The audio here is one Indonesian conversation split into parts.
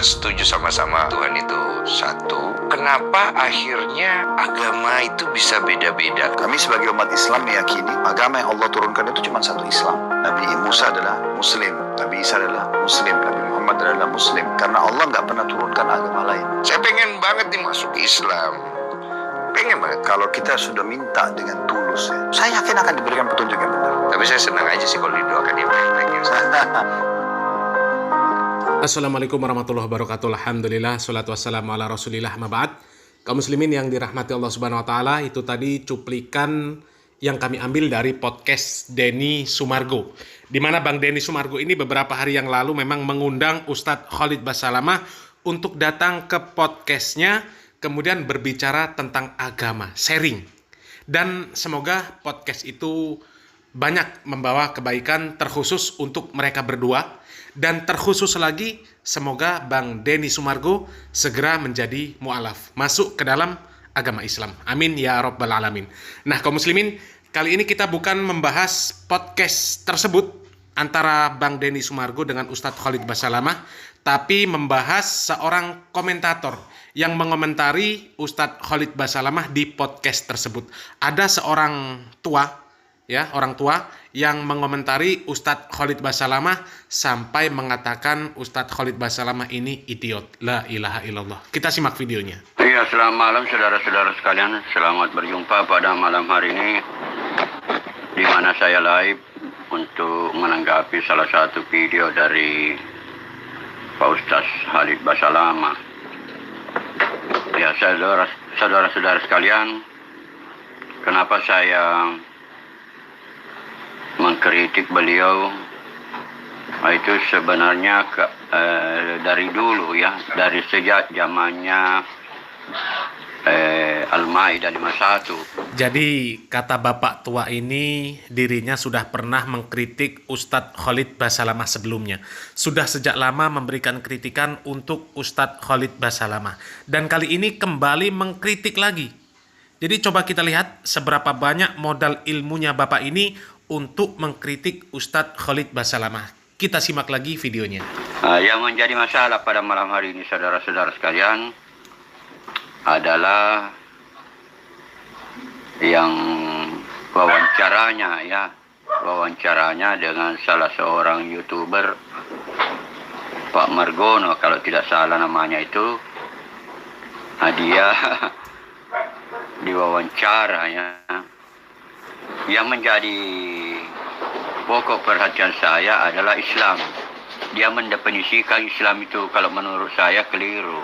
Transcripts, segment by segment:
kan setuju sama-sama Tuhan itu satu. Kenapa akhirnya agama itu bisa beda-beda? Kami sebagai umat Islam meyakini agama yang Allah turunkan itu cuma satu Islam. Nabi Musa adalah Muslim, Nabi Isa adalah Muslim, Nabi Muhammad adalah Muslim. Karena Allah nggak pernah turunkan agama lain. Saya pengen banget nih masuk Islam. Pengen banget. Kalau kita sudah minta dengan tulus, saya yakin akan diberikan petunjuk yang benar. Tapi saya senang aja sih kalau didoakan yang baik-baik ya Ustaz. Assalamualaikum warahmatullahi wabarakatuh. Alhamdulillah, salatu wassalamu ala rasulillah, ma ba'd. Kaum muslimin yang dirahmati Allah subhanahu wa ta'ala, itu tadi cuplikan yang kami ambil dari podcast Denny Sumargo, di mana Bang Denny Sumargo ini beberapa hari yang lalu memang mengundang Ustadz Khalid Basalamah untuk datang ke podcastnya, kemudian berbicara tentang agama, sharing. Dan semoga podcast itu banyak membawa kebaikan terkhusus untuk mereka berdua. Dan terkhusus lagi, semoga Bang Denny Sumargo segera menjadi mu'alaf, masuk ke dalam agama Islam. Amin ya rabbal alamin. Nah, kaum muslimin, kali ini kita bukan membahas podcast tersebut antara Bang Denny Sumargo dengan Ustadz Khalid Basalamah, tapi membahas seorang komentator yang mengomentari Ustadz Khalid Basalamah di podcast tersebut. Ada seorang tua, orang tua yang mengomentari Ustadz Khalid Basalamah sampai mengatakan Ustadz Khalid Basalamah ini idiot. La ilaha illallah. Kita simak videonya. Iya, selamat malam saudara-saudara sekalian. Selamat berjumpa pada malam hari ini, di mana saya live untuk menanggapi salah satu video dari Pak Ustadz Khalid Basalamah. Ya, saudara-saudara sekalian, kenapa saya mengkritik beliau? Itu sebenarnya dari dulu ya, dari sejak zamannya Al-Maidah 51. Jadi kata bapak tua ini, dirinya sudah pernah mengkritik Ustadz Khalid Basalamah sebelumnya. Sudah sejak lama memberikan kritikan untuk Ustadz Khalid Basalamah. Dan kali ini kembali mengkritik lagi. Jadi coba kita lihat seberapa banyak modal ilmunya bapak ini untuk mengkritik Ustadz Khalid Basalamah. Kita simak lagi videonya. Yang menjadi masalah pada malam hari ini saudara-saudara sekalian adalah yang wawancaranya dengan salah seorang YouTuber, Pak Margono kalau tidak salah namanya itu. Dia diwawancara ya. Yang menjadi pokok perhatian saya adalah Islam. Dia mendefinisikan Islam itu kalau menurut saya keliru.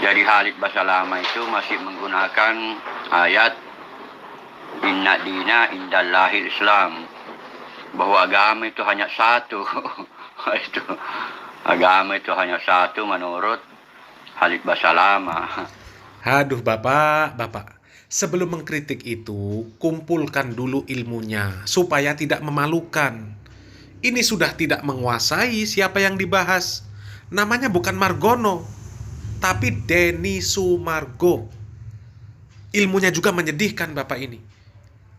Jadi Khalid Basalamah itu masih menggunakan ayat Inna dina indallahil Islam, bahwa agama itu hanya satu. Agama itu hanya satu menurut Khalid Basalamah. Aduh bapak. Sebelum mengkritik itu, kumpulkan dulu ilmunya supaya tidak memalukan. Ini sudah tidak menguasai siapa yang dibahas. Namanya bukan Margono, tapi Denny Sumargo. Ilmunya juga menyedihkan bapak ini.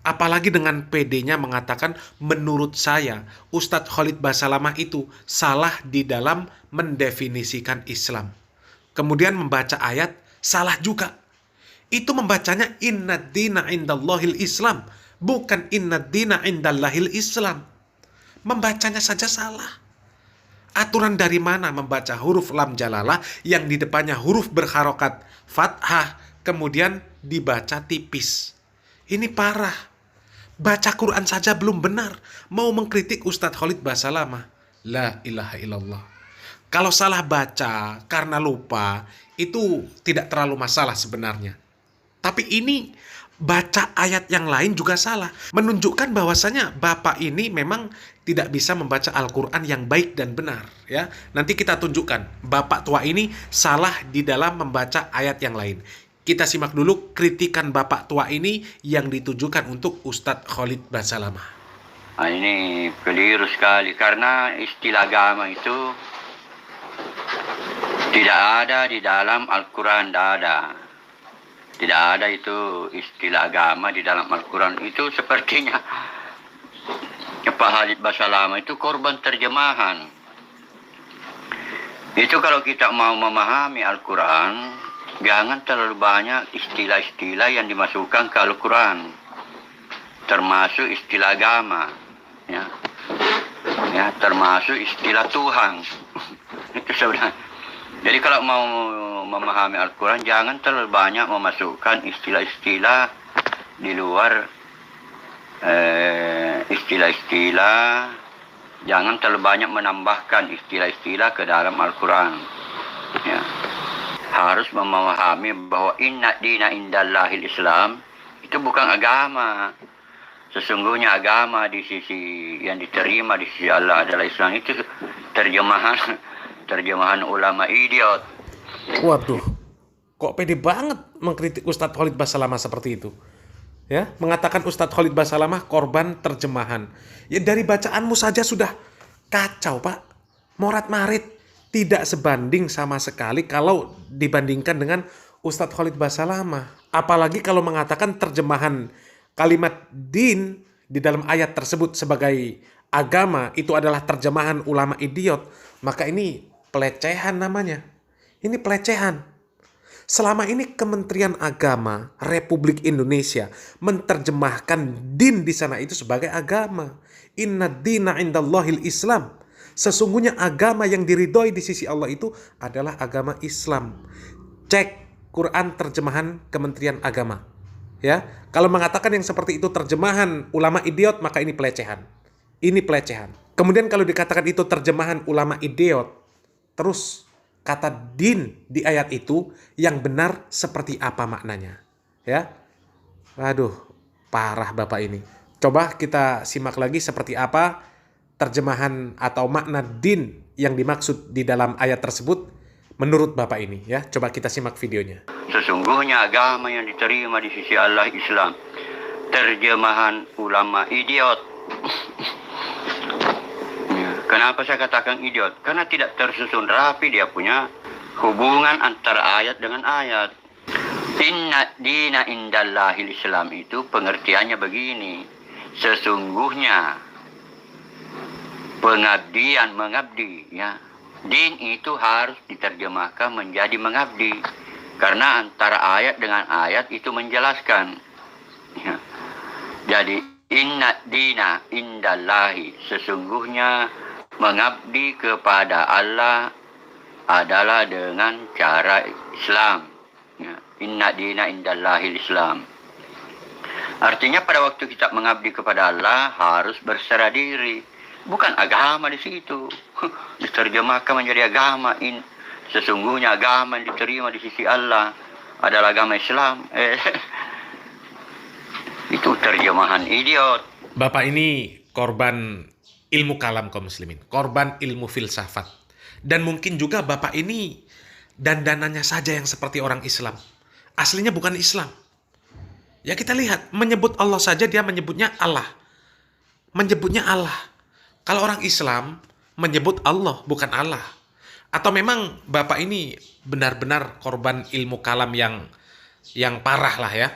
Apalagi dengan PD-nya mengatakan, menurut saya Ustadz Khalid Basalamah itu salah di dalam mendefinisikan Islam. Kemudian membaca ayat, salah juga. Itu membacanya inna dina indallahil Islam, bukan inna dina indallahil Islam. Membacanya saja salah. Aturan dari mana membaca huruf lam jalalah yang di depannya huruf berharokat fathah, kemudian dibaca tipis? Ini parah. Baca Quran saja belum benar, mau mengkritik Ustadz Khalid Basalamah. La ilaha illallah. Kalau salah baca karena lupa, itu tidak terlalu masalah sebenarnya. Tapi ini baca ayat yang lain juga salah. Menunjukkan bahwasanya bapak ini memang tidak bisa membaca Al-Quran yang baik dan benar. Ya, nanti kita tunjukkan bapak tua ini salah di dalam membaca ayat yang lain. Kita simak dulu kritikan bapak tua ini yang ditujukan untuk Ustadz Khalid Basalamah. Ini keliru sekali karena istilah agama itu tidak ada di dalam Al-Quran, tidak ada. Tidak ada itu istilah agama di dalam Al-Quran. Itu sepertinya Pak Khalid Basalamah itu korban terjemahan. Itu kalau kita mau memahami Al-Quran, jangan terlalu banyak istilah-istilah yang dimasukkan ke Al-Quran, termasuk istilah agama, ya, termasuk istilah Tuhan. Itu sebenarnya. Jadi kalau mau memahami Al-Quran, jangan terlalu banyak memasukkan istilah-istilah di luar istilah-istilah. Jangan terlalu banyak menambahkan istilah-istilah ke dalam Al-Quran. Ya. Harus memahami bahwa inna dina indallahil Islam itu bukan agama. Sesungguhnya agama di sisi yang diterima di sisi Allah adalah Islam. Itu terjemahan ulama idiot. Waduh, kok pede banget mengkritik Ustadz Khalid Basalamah seperti itu? Ya, mengatakan Ustadz Khalid Basalamah korban terjemahan. Ya dari bacaanmu saja sudah kacau, Pak. Morat-marit, tidak sebanding sama sekali kalau dibandingkan dengan Ustadz Khalid Basalamah. Apalagi kalau mengatakan terjemahan kalimat din di dalam ayat tersebut sebagai agama itu adalah terjemahan ulama idiot, maka ini pelecehan namanya. Ini pelecehan. Selama ini Kementerian Agama Republik Indonesia menerjemahkan din di sana itu sebagai agama. Inna dina indallahil Islam. Sesungguhnya agama yang diridhoi di sisi Allah itu adalah agama Islam. Cek Quran terjemahan Kementerian Agama. Ya, kalau mengatakan yang seperti itu terjemahan ulama idiot, maka ini pelecehan. Ini pelecehan. Kemudian kalau dikatakan itu terjemahan ulama idiot, terus kata din di ayat itu yang benar seperti apa maknanya? Ya. Waduh, parah Bapak ini. Coba kita simak lagi seperti apa terjemahan atau makna din yang dimaksud di dalam ayat tersebut menurut Bapak ini, ya. Coba kita simak videonya. Sesungguhnya agama yang diterima di sisi Allah Islam. Terjemahan ulama idiot. Kenapa saya katakan idiot? Karena tidak tersusun rapi dia punya hubungan antara ayat dengan ayat. Inna dina indallahil Islam itu pengertiannya begini. Sesungguhnya pengabdian mengabdi, ya. Din itu harus diterjemahkan menjadi mengabdi. Karena antara ayat dengan ayat itu menjelaskan. Ya. Jadi inna dina indallahi, sesungguhnya mengabdi kepada Allah adalah dengan cara Islam. Ya. Inna dina indallahil Islam. Artinya pada waktu kita mengabdi kepada Allah harus berserah diri. Bukan agama di situ. Diterjemahkan menjadi agama. Sesungguhnya agama yang diterima di sisi Allah adalah agama Islam. Itu terjemahan idiot. Bapak ini korban ilmu kalam kaum muslimin, korban ilmu filsafat. Dan mungkin juga Bapak ini dandanannya saja yang seperti orang Islam. Aslinya bukan Islam. Ya kita lihat, menyebut Allah saja dia menyebutnya Allah. Menyebutnya Allah. Kalau orang Islam menyebut Allah bukan Allah. Atau memang Bapak ini benar-benar korban ilmu kalam yang parah lah ya.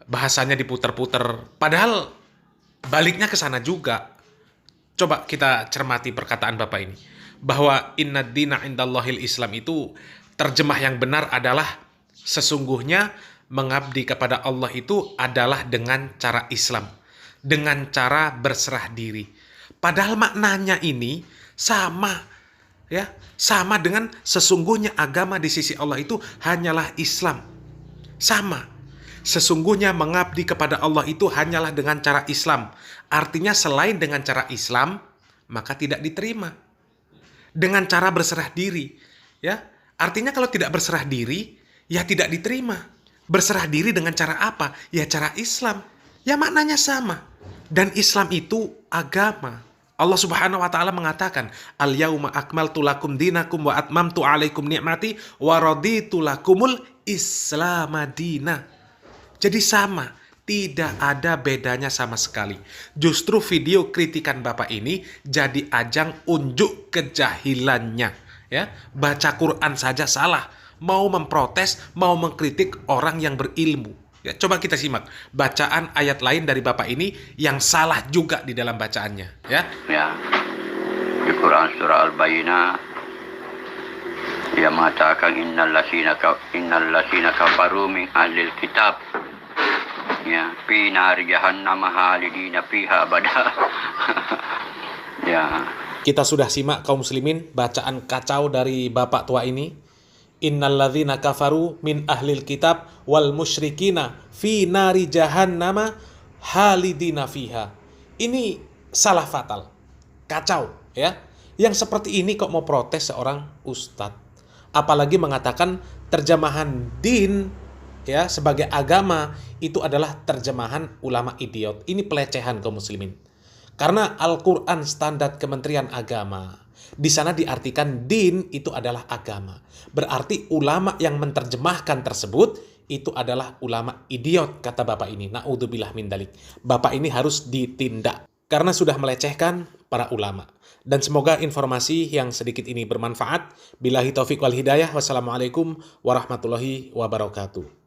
Bahasanya diputer-puter. Padahal baliknya ke sana juga. Coba kita cermati perkataan Bapak ini. Bahwa inna dina indallahil Islam itu terjemah yang benar adalah sesungguhnya mengabdi kepada Allah itu adalah dengan cara Islam. Dengan cara berserah diri. Padahal maknanya ini sama. Ya, sama dengan sesungguhnya agama di sisi Allah itu hanyalah Islam. Sama. Sesungguhnya mengabdi kepada Allah itu hanyalah dengan cara Islam. Artinya selain dengan cara Islam, maka tidak diterima. Dengan cara berserah diri. Ya, artinya kalau tidak berserah diri, ya tidak diterima. Berserah diri dengan cara apa? Ya cara Islam. Ya maknanya sama. Dan Islam itu agama. Allah Subhanahu wa taala mengatakan, "Al-yauma akmaltu lakum dinakum wa atmamtu 'alaikum ni'mati wa raditu lakumul Islam madina." Jadi sama, tidak ada bedanya sama sekali. Justru video kritikan Bapak ini jadi ajang unjuk kejahilannya, ya. Baca Quran saja salah, mau memprotes, mau mengkritik orang yang berilmu. Ya, coba kita simak bacaan ayat lain dari Bapak ini yang salah juga di dalam bacaannya, ya. Ya. Di Quran surah Al-Bayyinah Dia mengatakan innal lasina kafaru min ahlil kitab. Ya, fi nari jahannam halidina fiha abada. Ya. Kita sudah simak kaum muslimin bacaan kacau dari bapak tua ini. Innalladzina kafaru min ahlil kitab wal musyrikina fi nari jahannama halidina fiha. Ini salah fatal. Kacau, ya. Yang seperti ini kok mau protes seorang ustadz. Apalagi mengatakan terjemahan din ya sebagai agama itu adalah terjemahan ulama idiot. Ini pelecehan kaum muslimin. Karena Al-Qur'an standar Kementerian Agama, di sana diartikan din itu adalah agama. Berarti ulama yang menerjemahkan tersebut itu adalah ulama idiot, kata bapak ini. Na'udzubillah min dalik. Bapak ini harus ditindak karena sudah melecehkan para ulama. Dan semoga informasi yang sedikit ini bermanfaat. Billahi taufiq wal hidayah. Wassalamualaikum warahmatullahi wabarakatuh.